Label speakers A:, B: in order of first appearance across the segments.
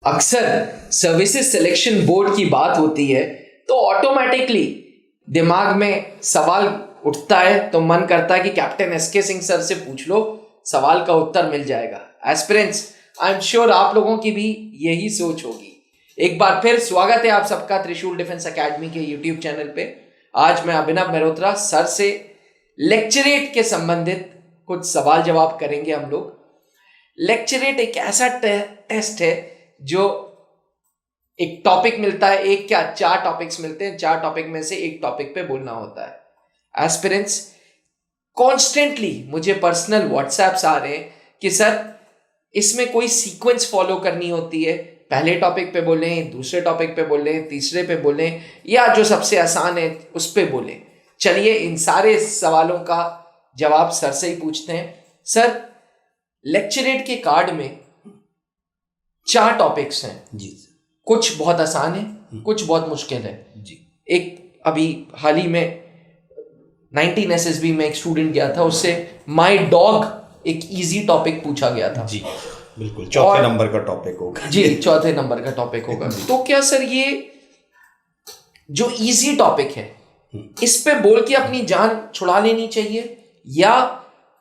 A: अक्सर services selection board की बात होती है तो ऑटोमेटिकली दिमाग में सवाल उठता है, तो मन करता है कि कैप्टन एसके सिंह सर से पूछ लो, सवाल का उत्तर मिल जाएगा। एस्पिरेंट्स, आई एम श्योर आप लोगों की भी यही सोच होगी। एक बार फिर स्वागत है आप सबका त्रिशूल डिफेंस एकेडमी के यूट्यूब चैनल पे। आज मैं अभिनव मेहरोत्रा सर से लेक्चरेट के संबंधित कुछ सवाल जवाब करेंगे हम लोग। लेक्चरेट एक ऐसा टेस्ट है जो एक टॉपिक मिलता है, एक क्या चार टॉपिक्स मिलते हैं, चार टॉपिक में से एक टॉपिक पे बोलना होता है। एस्पिरेंट्स कॉन्स्टेंटली मुझे पर्सनल व्हाट्सएप्स आ रहे हैं कि सर इसमें कोई सीक्वेंस फॉलो करनी होती है, पहले टॉपिक पे बोलें, दूसरे टॉपिक पे बोलें, तीसरे पे बोलें, या जो सबसे आसान है उस पे बोलें। चलिए इन सारे सवालों का जवाब सर से ही पूछते हैं। सर, लेक्चरेट के कार्ड में चार टॉपिक्स हैं
B: जी।
A: कुछ बहुत आसान है, कुछ बहुत मुश्किल है
B: जी।
A: एक अभी हाल ही में 19 SSB में एक स्टूडेंट गया था, उससे माय डॉग एक इजी टॉपिक पूछा गया था।
B: जी बिल्कुल, चौथे नंबर का टॉपिक होगा।
A: जी, चौथे नंबर का टॉपिक होगा। तो क्या सर ये जो इजी टॉपिक है इस पे बोल के अपनी जान छुड़ा लेनी चाहिए या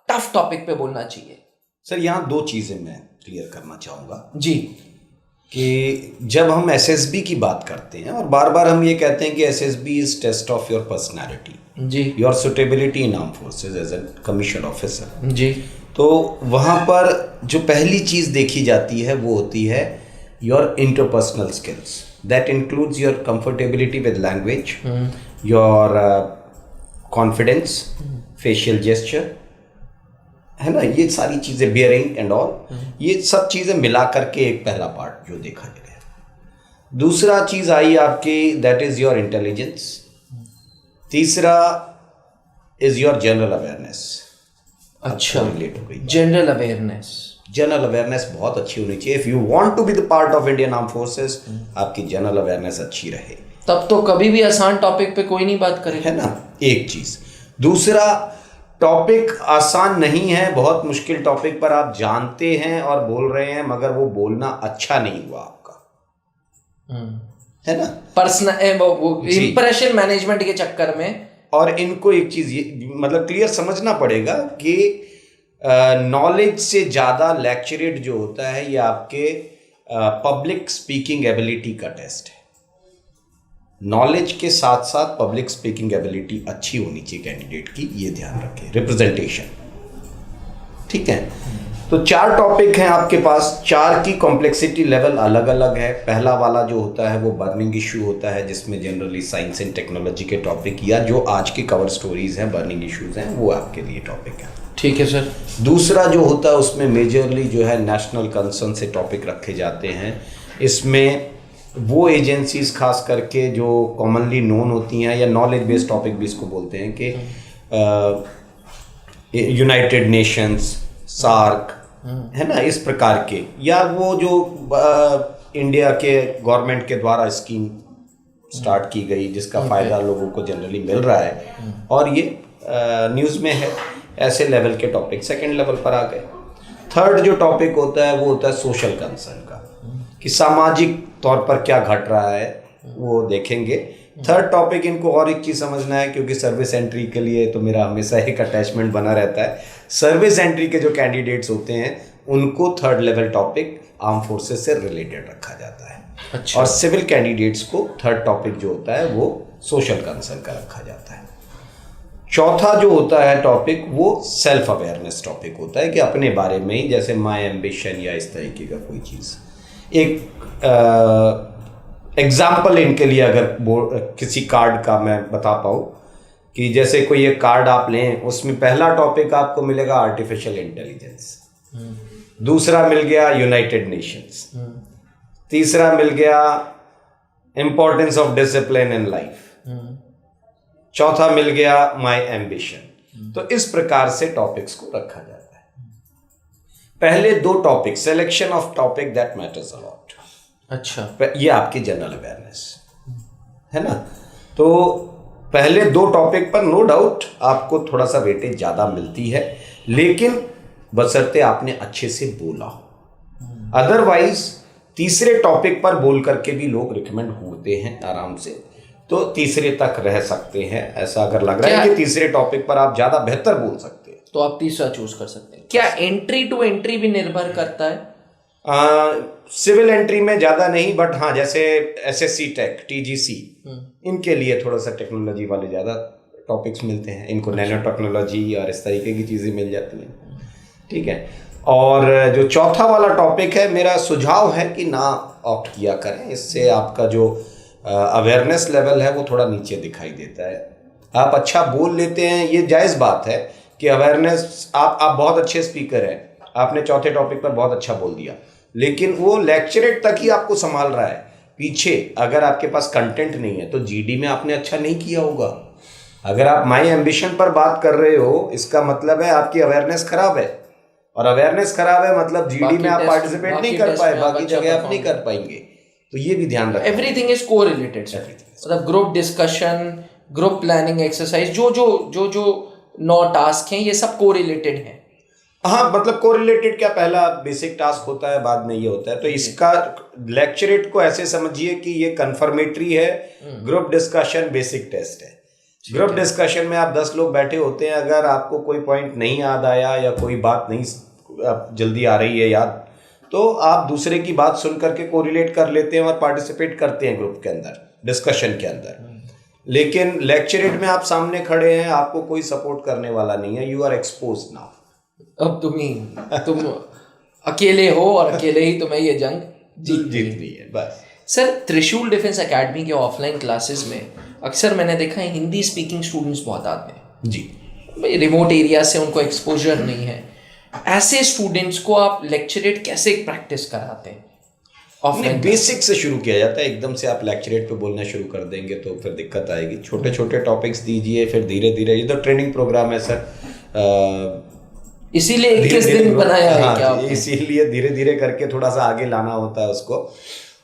A: टफ टॉपिक पे बोलना चाहिए?
B: सर यहाँ दो चीजें मैं क्लियर करना चाहूंगा
A: जी,
B: कि जब हम एसएसबी की बात करते हैं और बार बार हम ये कहते हैं कि SSB is test of your personality,
A: जी,
B: your suitability in arm forces as a commission officer.
A: जी।
B: तो वहाँ पर जो पहली चीज़ देखी जाती है वो होती है your interpersonal skills, that includes your comfortability with language, your confidence, facial gesture, है ना, ये सारी चीज़ें, बियरिंग एंड ऑल, ये सब चीज़ें मिला करके एक पहला पार्ट जो देखा गया। दूसरा चीज़ आई आपकी, दैट इज़ योर इंटेलिजेंस। तीसरा इज़ योर जनरल अवेयरनेस।
A: अच्छा,
B: रिलेट हो गई
A: जनरल अवेयरनेस।
B: जनरल अवेयरनेस बहुत अच्छी होनी चाहिए। If you want to be the part of Indian arm forces, आपकी जनरल अवेयरनेस अच्छी रहे,
A: तब तो कभी भी आसान टॉपिक पे कोई नहीं बात करे,
B: है ना, एक चीज़। दूसरा, टॉपिक आसान नहीं है, बहुत मुश्किल टॉपिक पर आप जानते हैं और बोल रहे हैं, मगर वो बोलना अच्छा नहीं हुआ आपका, है ना,
A: पर्सनल वो इंप्रेशन मैनेजमेंट के चक्कर में।
B: और इनको एक चीज़ ये मतलब क्लियर समझना पड़ेगा कि नॉलेज से ज़्यादा लेक्चरेट जो होता है ये आपके पब्लिक स्पीकिंग एबिलिटी का टेस्ट है। नॉलेज के साथ साथ पब्लिक स्पीकिंग एबिलिटी अच्छी होनी चाहिए कैंडिडेट की, ये ध्यान रखें। रिप्रेजेंटेशन, ठीक है। तो चार टॉपिक हैं आपके पास, चार की कॉम्प्लेक्सिटी लेवल अलग अलग है। पहला वाला जो होता है वो बर्निंग इशू होता है, जिसमें जनरली साइंस एंड टेक्नोलॉजी के टॉपिक या जो आज की कवर स्टोरीज हैं, बर्निंग इश्यूज हैं, वो आपके लिए टॉपिक है।
A: ठीक है सर।
B: दूसरा जो होता है उसमें मेजरली जो है नेशनल कंसर्न से टॉपिक रखे जाते हैं। इसमें वो एजेंसीज खास करके जो कॉमनली नोन होती हैं, या नॉलेज बेस्ड टॉपिक भी इसको बोलते हैं, कि यूनाइटेड नेशंस, सार्क, है ना, इस प्रकार के, या वो जो इंडिया के गवर्नमेंट के द्वारा स्कीम स्टार्ट की गई जिसका फ़ायदा लोगों को जनरली मिल रहा है और ये न्यूज़ में है, ऐसे लेवल के टॉपिक सेकंड लेवल पर आ गए। थर्ड जो टॉपिक होता है वो होता है सोशल कंसर्न का, कि सामाजिक तौर पर क्या घट रहा है वो देखेंगे। थर्ड टॉपिक, इनको और एक चीज़ समझना है, क्योंकि सर्विस एंट्री के लिए तो मेरा हमेशा एक अटैचमेंट बना रहता है। सर्विस एंट्री के जो कैंडिडेट्स होते हैं उनको third level topic arm forces से रिलेटेड रखा जाता है।
A: अच्छा।
B: और सिविल कैंडिडेट्स को थर्ड टॉपिक जो होता है वो सोशल कंसर्न का रखा जाता है। चौथा जो होता है टॉपिक वो सेल्फ अवेयरनेस टॉपिक होता है, कि अपने बारे में ही, जैसे माय एम्बिशन या इस तरीके का कोई चीज़। एक एग्जाम्पल इनके लिए अगर किसी कार्ड का मैं बता पाऊँ, कि जैसे कोई एक कार्ड आप लें, उसमें पहला टॉपिक आपको मिलेगा आर्टिफिशियल इंटेलिजेंस, दूसरा मिल गया यूनाइटेड नेशंस, तीसरा मिल गया importance of discipline in life, चौथा मिल गया माय एम्बिशन। तो इस प्रकार से टॉपिक्स को रखा जाता है। पहले दो topic, selection of topic that matters a lot.
A: अच्छा,
B: ये आपकी जनरल अवेयरनेस है ना। तो पहले दो टॉपिक पर नो डाउट आपको थोड़ा सा वेटेज ज़्यादा मिलती है, लेकिन बशर्ते आपने अच्छे से बोला हो। अदरवाइज तीसरे टॉपिक पर बोल करके भी लोग रिकमेंड होते हैं आराम से, तो तीसरे तक रह सकते हैं। ऐसा अगर लग रहा है कि तीसरे टॉपिक पर आप ज़्यादा बेहतर बोल सकते हैं
A: तो आप तीसरा चूज कर सकते हैं। क्या एंट्री टू एंट्री भी निर्भर करता है?
B: सिविल एंट्री में ज़्यादा नहीं, बट हाँ जैसे एसएससी टेक, टीजीसी, इनके लिए थोड़ा सा टेक्नोलॉजी वाले ज़्यादा टॉपिक्स मिलते हैं, इनको नैनो टेक्नोलॉजी और इस तरीके की चीज़ें मिल जाती हैं। ठीक है, और जो चौथा वाला टॉपिक है, मेरा सुझाव है कि ना ऑप्ट किया करें, इससे आपका जो अवेयरनेस लेवल है वो थोड़ा नीचे दिखाई देता है। आप अच्छा बोल लेते हैं, ये जायज़ बात है कि अवेयरनेस, आप बहुत अच्छे स्पीकर हैं, आपने चौथे टॉपिक पर बहुत अच्छा बोल दिया, लेकिन वो लेक्चरेट तक ही आपको संभाल रहा है। पीछे अगर आपके पास कंटेंट नहीं है तो जीडी में आपने अच्छा नहीं किया होगा। अगर आप माई एम्बिशन पर बात कर रहे हो, इसका मतलब है आपकी अवेयरनेस खराब है, और अवेयरनेस खराब है मतलब जीडी में आप पार्टिसिपेट नहीं कर पाए, बाकी जगह आप नहीं कर पाएंगे। तो ये भी ध्यान रखें।
A: एवरीथिंग इज कोरिलेटेड, मतलब group discussion, group planning exercise, जो 9 टास्क हैं, ये सब कोरिलेटेड हैं।
B: हाँ, मतलब कोरिलेटेड क्या, पहला बेसिक टास्क होता है, बाद में ये होता है। तो इसका लेक्चरेट को ऐसे समझिए कि ये कंफर्मेटरी है, ग्रुप डिस्कशन बेसिक टेस्ट है। ग्रुप डिस्कशन में आप 10 लोग बैठे होते हैं, अगर आपको कोई पॉइंट नहीं याद आया या कोई बात नहीं जल्दी आ रही है याद, तो आप दूसरे की बात सुन करके कोरिलेट कर लेते हैं और पार्टिसिपेट करते हैं ग्रुप के अंदर, डिस्कशन के अंदर। लेकिन लेक्चरेट में आप सामने खड़े हैं, आपको कोई सपोर्ट करने वाला नहीं है, यू आर एक्सपोज नाउ।
A: अब तुम अकेले हो और अकेले ही तुम्हें ये जंग
B: जीतनी है बस।
A: सर, त्रिशूल डिफेंस एकेडमी के ऑफलाइन क्लासेस में अक्सर मैंने देखा है हिंदी स्पीकिंग स्टूडेंट्स बहुत आते हैं
B: जी,
A: रिमोट एरिया से, उनको एक्सपोजर नहीं है। ऐसे स्टूडेंट्स को आप लेक्चरेट कैसे प्रैक्टिस कराते हैं?
B: ऑफलाइन बेसिक से शुरू किया जाता है, एकदम से आप लेक्चरेट पे बोलना शुरू कर देंगे तो फिर दिक्कत आएगी। छोटे छोटे टॉपिक्स दीजिए, फिर धीरे धीरे, ये तो ट्रेनिंग प्रोग्राम है सर,
A: इसीलिए 21 दिन बनाया है क्या आपने?
B: इसीलिए धीरे धीरे करके थोड़ा सा आगे लाना होता है उसको।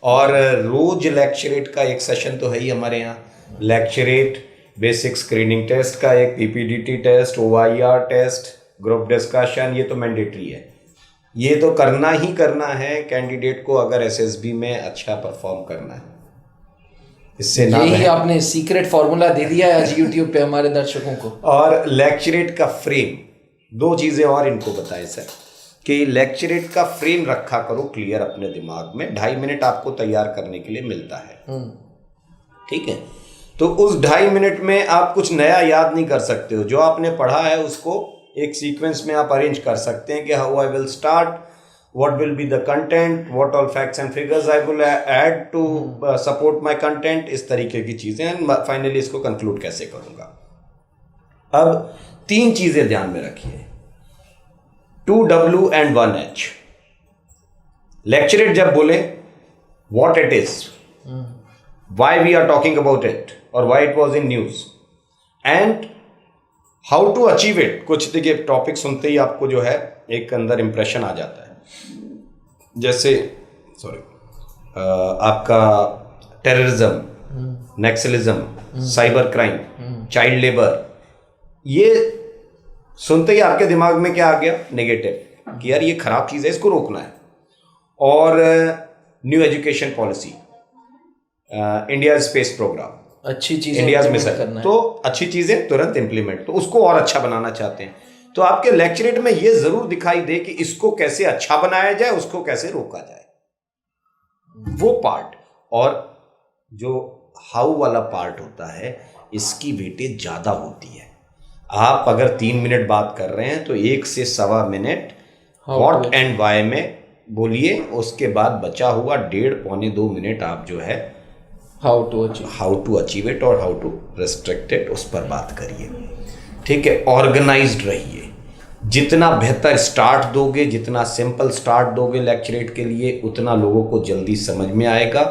B: और रोज लेक्चरेट का एक सेशन तो है ही हमारे यहाँ। लेक्चरेट, बेसिक स्क्रीनिंग टेस्ट का एक, PPDT test, OIR test, group discussion, ये तो मैंडेटरी है, ये तो करना ही करना है कैंडिडेट को अगर एसएसबी में अच्छा परफॉर्म करना है। इससे ना
A: यही आपने सीक्रेट फॉर्मूला दे दिया है आज यूट्यूब पे हमारे दर्शकों को।
B: और लेक्चरेट का फ्रेम, 2 चीज़ें और इनको बताएं सर, कि लेक्चरेट का फ्रेम रखा करो क्लियर अपने दिमाग में। 2.5 मिनट आपको तैयार करने के लिए मिलता है, ठीक है? तो उस 2.5 मिनट में आप कुछ नया याद नहीं कर सकते हो, जो आपने पढ़ा है उसको एक सीक्वेंस में आप अरेंज कर सकते हैं कि how I will start, what will be the content, what all facts and figures I will add to support my content, इस तरीके की चीज़ें, एंड फाइनली इसको कंक्लूड कैसे करूँगा। अब 3 चीज़ें ध्यान में रखिए, 2W and 1H। लेक्चरेट जब बोले, what it is, why we are talking about it, और why it was in news, and how to achieve it. कुछ देखिए टॉपिक सुनते ही आपको जो है एक अंदर इंप्रेशन आ जाता है, जैसे आपका terrorism, Naxalism, cyber crime, child labour, ये सुनते ही आपके दिमाग में क्या आ गया? नेगेटिव, कि यार ये खराब चीज़ है, इसको रोकना है। और new education policy, India space program, अच्छी चीज़, इंडिया मिशन, तो अच्छी चीज़ें तुरंत इम्प्लीमेंट, तो उसको और अच्छा बनाना चाहते हैं। तो आपके लेक्चरेट में ये ज़रूर दिखाई दे कि इसको कैसे अच्छा बनाया जाए, उसको कैसे रोका जाए, वो पार्ट। और जो हाउ वाला पार्ट होता है, इसकी वेटेज ज़्यादा होती है। आप अगर 3 मिनट बात कर रहे हैं तो 1 से 1.25 मिनट व्हाट एंड वाई में बोलिए, उसके बाद बचा हुआ 1.5-2 मिनट आप जो है हाउ टू अचीव इट और हाउ टू रिस्ट्रिक्ट इट, उस पर बात करिए, ठीक है? ऑर्गेनाइज्ड रहिए। जितना बेहतर स्टार्ट दोगे, जितना सिंपल स्टार्ट दोगे लेक्चरेट के लिए, उतना लोगों को जल्दी समझ में आएगा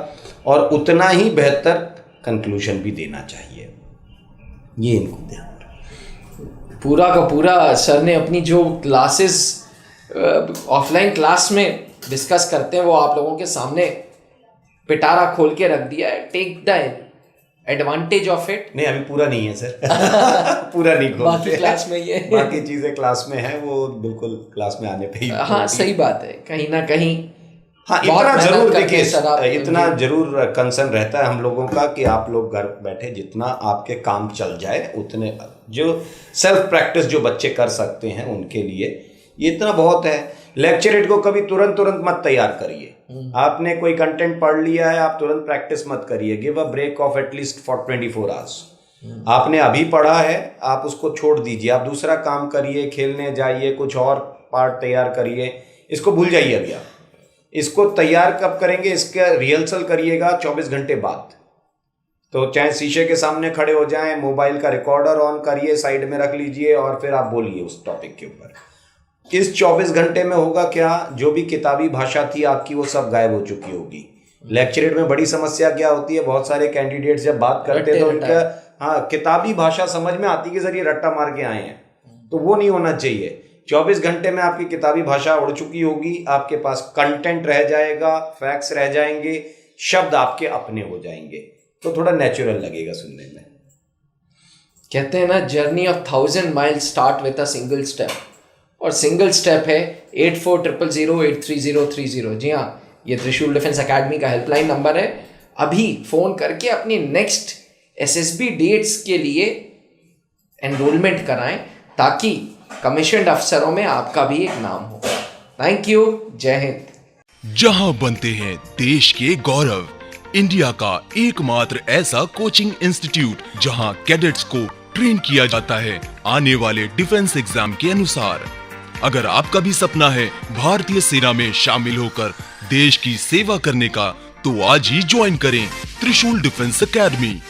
B: और उतना ही बेहतर कंक्लूजन भी देना चाहिए। ये इनको ध्यान,
A: पूरा का पूरा सर ने अपनी जो क्लासेस ऑफलाइन क्लास में डिस्कस करते हैं वो आप लोगों के सामने पिटारा खोल के रख दिया है। Take the advantage of it.
B: नहीं, अभी पूरा नहीं है सर पूरा नहीं खोलते,
A: बाकी क्लास में ये
B: बाकी चीज़ें क्लास में है, वो बिल्कुल क्लास में आने पे ही।
A: हाँ, सही बात है। कहीं ना कहीं
B: हाँ,
A: बहुत
B: इतना
A: मेहनत
B: जरूर
A: करते हैं
B: देखिए,
A: सर आप।
B: इतना जरूर कंसर्न रहता है हम लोगों का कि आप लोग घर बैठे जितना आपके काम चल जाए उतने, जो सेल्फ प्रैक्टिस जो बच्चे कर सकते हैं उनके लिए ये इतना बहुत है। लेक्चरेट को कभी तुरंत मत तैयार करिए। आपने कोई कंटेंट पढ़ लिया है, आप तुरंत प्रैक्टिस मत करिए। Give a break of at least for 24 hours. आपने अभी पढ़ा है, आप उसको छोड़ दीजिए, आप दूसरा काम करिए, खेलने जाइए, कुछ और पार्ट तैयार करिए। इसको भूल जाइए अभी आप। इसको तैयार कब करेंगे, इसका रिहर्सल करिएगा 24 घंटे बाद। तो चाहे शीशे के सामने खड़े हो जाएं, मोबाइल का रिकॉर्डर ऑन करिए, साइड में रख लीजिए और फिर आप बोलिए उस टॉपिक के ऊपर। इस 24 घंटे में होगा क्या, जो भी किताबी भाषा थी आपकी वो सब गायब हो चुकी होगी। लेक्चरेट में बड़ी समस्या क्या होती है, बहुत सारे कैंडिडेट्स जब बात करते हैं तो उनका किताबी भाषा समझ में आती है कि सर ये रट्टा मार के आए हैं, तो वो नहीं होना चाहिए। 24 घंटे में आपकी किताबी भाषा उड़ चुकी होगी, आपके पास कंटेंट रह जाएगा, फैक्ट्स रह जाएंगे, शब्द आपके अपने हो जाएंगे, तो थोड़ा नेचुरल लगेगा सुनने में।
A: कहते हैं ना, journey of 1000 miles start with a single step, और सिंगल स्टेप है 8400083030। जी हाँ, ये त्रिशूल डिफेंस एकेडमी का हेल्पलाइन नंबर है। अभी फोन करके अपनी नेक्स्ट एसएसबी डेट्स के लिए एनरोलमेंट कराएं ताकि कमीशन्ड अफसरों में आपका भी एक नाम हो। थैंक यू, जय हिंद।
C: जहां बनते हैं देश के गौरव, इंडिया का एकमात्र ऐसा कोचिंग इंस्टीट्यूट जहां कैडेट्स को ट्रेन किया जाता है आने वाले डिफेंस एग्जाम के अनुसार। अगर आपका भी सपना है भारतीय सेना में शामिल होकर देश की सेवा करने का, तो आज ही ज्वाइन करें त्रिशूल डिफेंस एकेडमी।